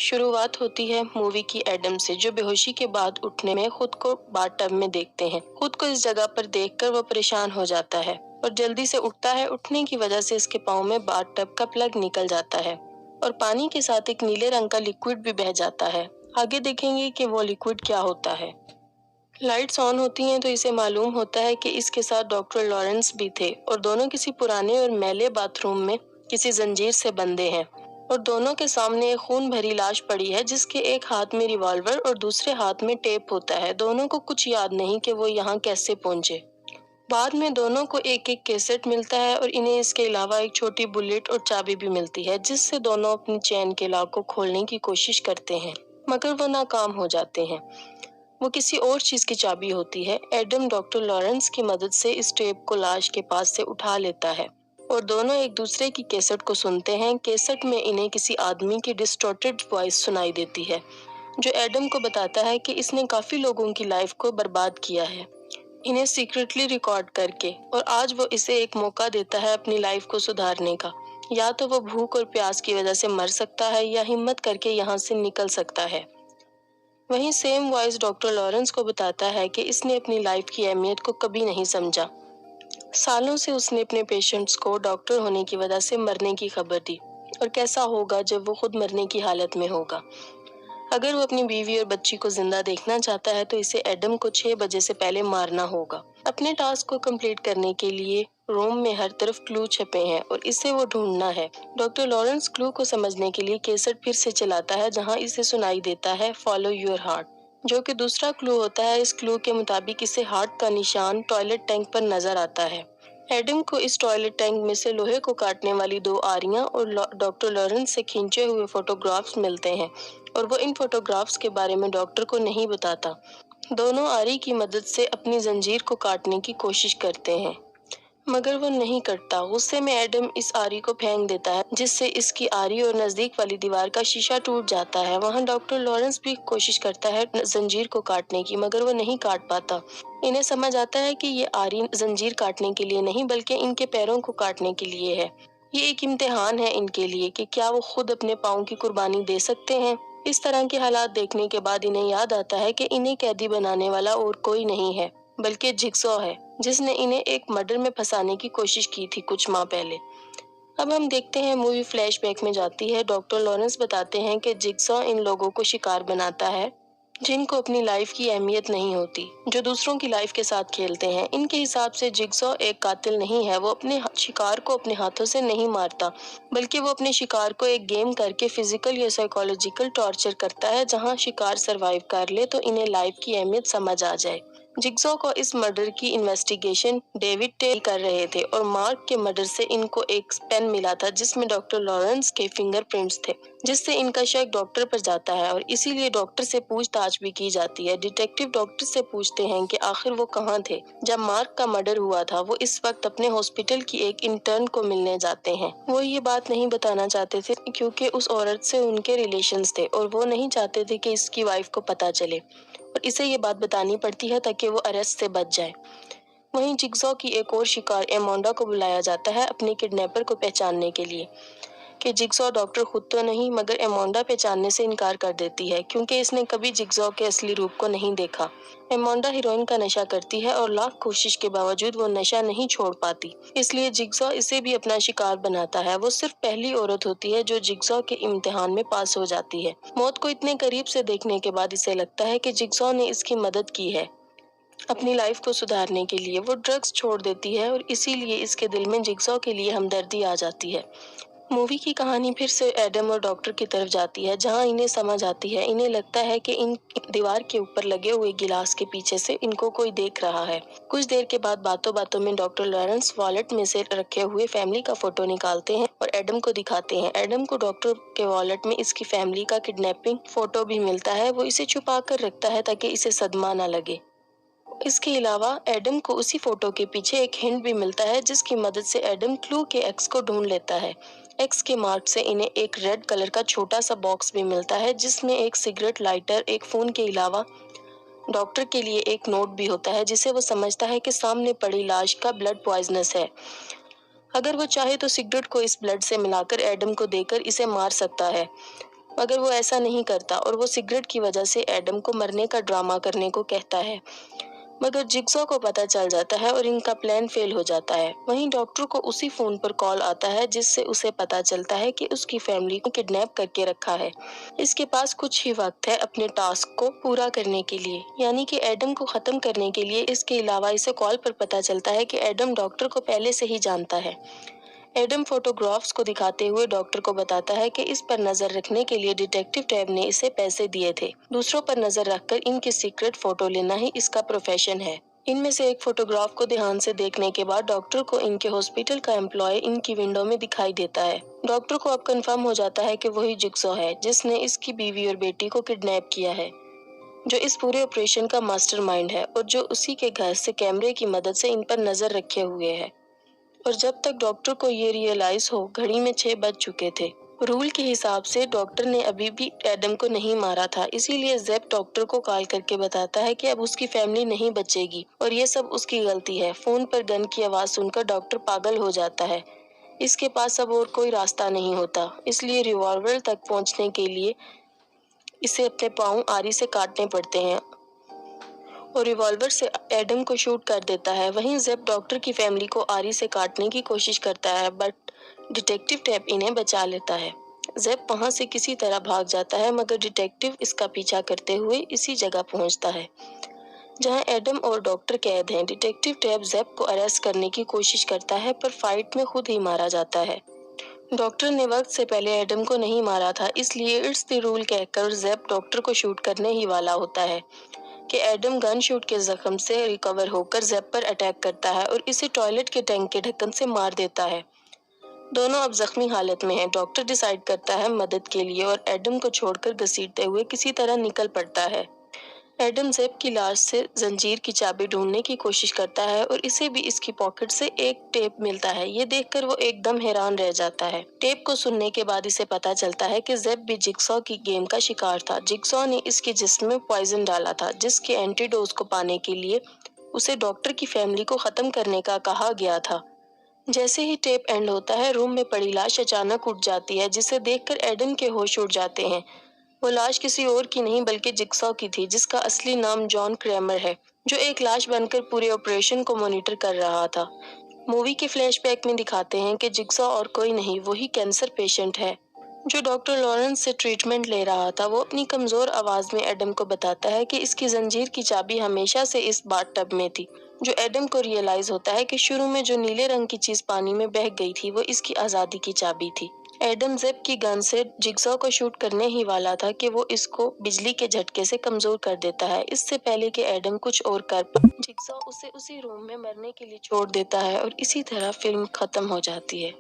शुरुआत होती है मूवी की एडम से, जो बेहोशी के बाद उठने में खुद को बाथटब में देखते हैं। खुद को इस जगह पर देखकर वो परेशान हो जाता है और जल्दी से उठता है। उठने की वजह से इसके पाँव में बाथटब का प्लग निकल जाता है और पानी के साथ एक नीले रंग का लिक्विड भी बह जाता है। आगे देखेंगे कि वो लिक्विड क्या होता है। लाइट्स ऑन होती हैं तो इसे मालूम होता है कि इसके साथ डॉक्टर लॉरेंस भी थे और दोनों किसी पुराने और मैले बाथरूम में किसी जंजीर से बंधे हैं और दोनों के सामने एक खून भरी लाश पड़ी है, जिसके एक हाथ में रिवॉल्वर और दूसरे हाथ में टेप होता है। दोनों को कुछ याद नहीं कि वो यहाँ कैसे पहुंचे। बाद में दोनों को एक एक कैसेट मिलता है और इन्हें इसके अलावा एक छोटी बुलेट और चाबी भी मिलती है, जिससे दोनों अपनी चैन के लॉक को खोलने की कोशिश करते हैं, मगर वो नाकाम हो जाते हैं। वो किसी और चीज की चाबी होती है। एडम डॉक्टर लॉरेंस की मदद से इस टेप को लाश के पास से उठा लेता है और दोनों एक दूसरे की कैसेट को सुनते हैं। कैसेट में इन्हें किसी आदमी की डिस्टॉर्टेड वॉइस सुनाई देती है, जो एडम को बताता है कि इसने काफी लोगों की लाइफ को बर्बाद किया है, इन्हें सीक्रेटली रिकॉर्ड करके, और आज वो इसे एक मौका देता है अपनी लाइफ को सुधारने का। या तो वो भूख और प्यास की वजह से मर सकता है या हिम्मत करके यहाँ से निकल सकता है। वहीं सेम वॉइस डॉक्टर लॉरेंस को बताता है कि इसने अपनी लाइफ की अहमियत को कभी नहीं समझा। सालों से उसने अपने पेशेंट्स को डॉक्टर होने की वजह से मरने की खबर दी, और कैसा होगा जब वो खुद मरने की हालत में होगा। अगर वो अपनी बीवी और बच्ची को जिंदा देखना चाहता है तो इसे एडम को 6 बजे से पहले मारना होगा। अपने टास्क को कंप्लीट करने के लिए रूम में हर तरफ क्लू छपे हैं और इसे वो ढूंढना है। डॉक्टर लॉरेंस क्लू को समझने के लिए कैसेट फिर से चलाता है, जहां इसे सुनाई देता है फॉलो योर हार्ट, जो कि दूसरा क्लू होता है। इस क्लू के मुताबिक इसे हार्ट का निशान टॉयलेट टैंक पर नजर आता है। एडम को इस टॉयलेट टैंक में से लोहे को काटने वाली 2 आरियां और डॉक्टर लॉरेंस से खींचे हुए फोटोग्राफ्स मिलते हैं, और वो इन फोटोग्राफ्स के बारे में डॉक्टर को नहीं बताता। दोनों आरी की मदद से अपनी जंजीर को काटने की कोशिश करते हैं, मगर वो नहीं कटता। गुस्से में एडम इस आरी को फेंक देता है, जिससे इसकी आरी और नजदीक वाली दीवार का शीशा टूट जाता है। वहाँ डॉक्टर लॉरेंस भी कोशिश करता है जंजीर को काटने की, मगर वो नहीं काट पाता। इन्हें समझ आता है कि ये आरी जंजीर काटने के लिए नहीं बल्कि इनके पैरों को काटने के लिए है। ये एक इम्तिहान है इनके लिए कि क्या वो खुद अपने पाँव की कुर्बानी दे सकते हैं। इस तरह के हालात देखने के बाद इन्हें याद आता है कि इन्हें कैदी बनाने वाला और कोई नहीं है बल्कि जिगसॉ है, जिसने इन्हें एक मर्डर में फंसाने की कोशिश की थी कुछ माह पहले। अब हम देखते हैं मूवी फ्लैशबैक में जाती है। डॉक्टर लॉरेंस बताते हैं कि जिगसॉ इन लोगों को शिकार बनाता है जिनको अपनी लाइफ की अहमियत नहीं होती, जो दूसरों की लाइफ के साथ खेलते हैं। इनके हिसाब से जिगसॉ एक कातिल नहीं है। वो अपने शिकार को अपने हाथों से नहीं मारता, बल्कि वो अपने शिकार को एक गेम करके फिजिकल या साइकोलॉजिकल टॉर्चर करता है, जहां शिकार सरवाइव कर ले तो इन्हें लाइफ की अहमियत समझ आ जाए। जिगसॉ को इस मर्डर की इन्वेस्टिगेशन डेविड टेल कर रहे थे और मार्क के मर्डर से इनको एक पेन मिला था जिसमें डॉक्टर लॉरेंस के फिंगरप्रिंट्स थे, जिससे इनका शक डॉक्टर पर जाता है और इसीलिए डॉक्टर से पूछताछ भी की जाती है। डिटेक्टिव डॉक्टर से पूछते हैं कि आखिर वो कहाँ थे जब मार्क का मर्डर हुआ था। वो इस वक्त अपने हॉस्पिटल की एक इंटर्न को मिलने जाते हैं। वो ये बात नहीं बताना चाहते थे क्योंकि उस औरत से उनके रिलेशंस थे और वो नहीं चाहते थे कि इसकी वाइफ को पता चले, और इसे ये बात बतानी पड़ती है ताकि वो अरेस्ट से बच जाए। वहीं जिगसॉ की एक और शिकार एमोंडा को बुलाया जाता है अपने किडनैपर को पहचानने के लिए, कि जिगसॉ डॉक्टर खुद तो नहीं मगर एमोंडा पहचानने से इनकार कर देती है क्योंकि इसने कभी जिगसॉ के असली रूप को नहीं देखा। एमोंडा हीरोइन का नशा करती है और लाख कोशिश के बावजूद वो नशा नहीं छोड़ पाती, इसलिए जिगसॉ इसे भी अपना शिकार बनाता है। वो सिर्फ पहली औरत होती है जो जिगसॉ के इम्तिहान में पास हो जाती है। मौत को इतने करीब से देखने के बाद इसे लगता है कि जिगसॉ ने इसकी मदद की है अपनी लाइफ को सुधारने के लिए। वो ड्रग्स छोड़ देती है और इसीलिए इसके दिल में जिगसॉ के लिए हमदर्दी आ जाती है। मूवी की कहानी फिर से एडम और डॉक्टर की तरफ जाती है, जहां इन्हें समझ आती है। इन्हें लगता है कि इन दीवार के ऊपर लगे हुए गिलास के पीछे से इनको कोई देख रहा है। कुछ देर के बाद बातों बातों में डॉक्टर लॉरेंस वॉलेट में से रखे हुए फैमिली का फोटो निकालते हैं और एडम को दिखाते हैं। एडम को डॉक्टर के वॉलेट में इसकी फैमिली का किडनैपिंग फोटो भी मिलता है। वो इसे छुपा कर रखता है ताकि इसे सदमा न लगे। इसके अलावा एडम को उसी फोटो के पीछे एक हिंट भी मिलता है, जिसकी मदद से एडम क्लू के एक्स को ढूंढ लेता है। एक्स के मार्क से इन्हें एक रेड कलर का छोटा सा बॉक्स भी मिलता है, जिसमें एक सिगरेट लाइटर, एक फोन के अलावा डॉक्टर के लिए एक नोट भी होता है, जिसे वो समझता है कि सामने पड़ी लाश का ब्लड पॉइजनस है। अगर वो चाहे तो सिगरेट को इस ब्लड से मिलाकर एडम को देकर इसे मार सकता है। मगर वो ऐसा नहीं करता और वो सिगरेट की वजह से एडम को मरने का ड्रामा करने को कहता है। मगर जिग्सॉ को पता चल जाता है और इनका प्लान फेल हो जाता है। वहीं डॉक्टर को उसी फोन पर कॉल आता है जिससे उसे पता चलता है कि उसकी फैमिली को किडनैप करके रखा है। इसके पास कुछ ही वक्त है अपने टास्क को पूरा करने के लिए, यानी कि एडम को खत्म करने के लिए। इसके अलावा इसे कॉल पर पता चलता है कि एडम डॉक्टर को पहले से ही जानता है। एडम फोटोग्राफ्स को दिखाते हुए डॉक्टर को बताता है कि इस पर नजर रखने के लिए डिटेक्टिव टैब ने इसे पैसे दिए थे। दूसरों पर नजर रखकर इनकी सीक्रेट फोटो लेना ही इसका प्रोफेशन है। इनमें से एक फोटोग्राफ को ध्यान से देखने के बाद डॉक्टर को इनके हॉस्पिटल का एम्प्लॉय इनकी विंडो में दिखाई देता है। डॉक्टर को अब कंफर्म हो जाता है कि वही जिग्सॉ है जिसने इसकी बीवी और बेटी को किडनैप किया है, जो इस पूरे ऑपरेशन का मास्टरमाइंड है और जो उसी के घर से कैमरे की मदद से इन पर नजर रखे हुए है। और जब तक डॉक्टर को ये रियलाइज हो, घड़ी में 6 बज चुके थे। रूल के हिसाब से डॉक्टर ने अभी भी एडम को नहीं मारा था, इसीलिए ज़ेप डॉक्टर को कॉल करके बताता है कि अब उसकी फैमिली नहीं बचेगी और ये सब उसकी गलती है। फोन पर गन की आवाज सुनकर डॉक्टर पागल हो जाता है। इसके पास अब और कोई रास्ता नहीं होता, इसलिए रिवॉल्वर तक पहुंचने के लिए इसे अपने पाँव आरी से काटने पड़ते हैं और रिवॉल्वर से एडम को शूट कर देता है। वहीं ज़ेप डॉक्टर की फैमिली को आरी से काटने की कोशिश करता है, बट डिटेक्टिव टैब इन्हें बचा लेता है। ज़ेप वहां से किसी तरह भाग जाता है, मगर डिटेक्टिव इसका पीछा करते हुए इसी जगह पहुंचता है जहां एडम और डॉक्टर कैद हैं। डिटेक्टिव टैब ज़ेप को अरेस्ट करने की कोशिश करता है, पर फाइट में खुद ही मारा जाता है। डॉक्टर ने वक्त से पहले एडम को नहीं मारा था, इसलिए इट्स द रूल कहकर ज़ेप डॉक्टर को शूट करने ही वाला होता है कि एडम गन शूट के जख्म से रिकवर होकर ज़ेप पर अटैक करता है और इसे टॉयलेट के टैंक के ढक्कन से मार देता है। दोनों अब जख्मी हालत में हैं। डॉक्टर डिसाइड करता है मदद के लिए और एडम को छोड़कर घसीटते हुए किसी तरह निकल पड़ता है। एडम ज़ेप की लाश से जंजीर की चाबी ढूंढने की कोशिश करता है और इसे भी इसकी पॉकेट से एक टेप मिलता है। ये देखकर वो एकदम हैरान रह जाता है। टेप को सुनने के बाद इसे पता चलता है कि ज़ेप भी जिग्सॉ की गेम का शिकार था। जिग्सॉ ने इसके जिस्म में पॉइजन डाला था, जिसके एंटीडोज को पाने के लिए उसे डॉक्टर की फैमिली को खत्म करने का कहा गया था। जैसे ही टेप एंड होता है, रूम में पड़ी लाश अचानक उठ जाती है, जिसे देखकर एडम के होश उड़ जाते हैं। वो लाश किसी और की नहीं बल्कि जिग्सॉ की थी, जिसका असली नाम जॉन क्रैमर है, जो एक लाश बनकर पूरे ऑपरेशन को मॉनिटर कर रहा था। मूवी के फ्लैशबैक में दिखाते हैं कि जिग्सॉ और कोई नहीं, वही कैंसर पेशेंट है जो डॉक्टर लॉरेंस से ट्रीटमेंट ले रहा था। वो अपनी कमजोर आवाज में एडम को बताता है कि इसकी जंजीर की चाबी हमेशा से इस बाथटब में थी। जो एडम को रियलाइज होता है कि शुरू में जो नीले रंग की चीज पानी में बह गई थी, वो इसकी आजादी की चाबी थी। एडम ज़ेप की गन से जिग्सॉ को शूट करने ही वाला था कि वो इसको बिजली के झटके से कमजोर कर देता है। इससे पहले कि एडम कुछ और कर पाए, जिग्सॉ उसे उसी रूम में मरने के लिए छोड़ देता है और इसी तरह फिल्म खत्म हो जाती है।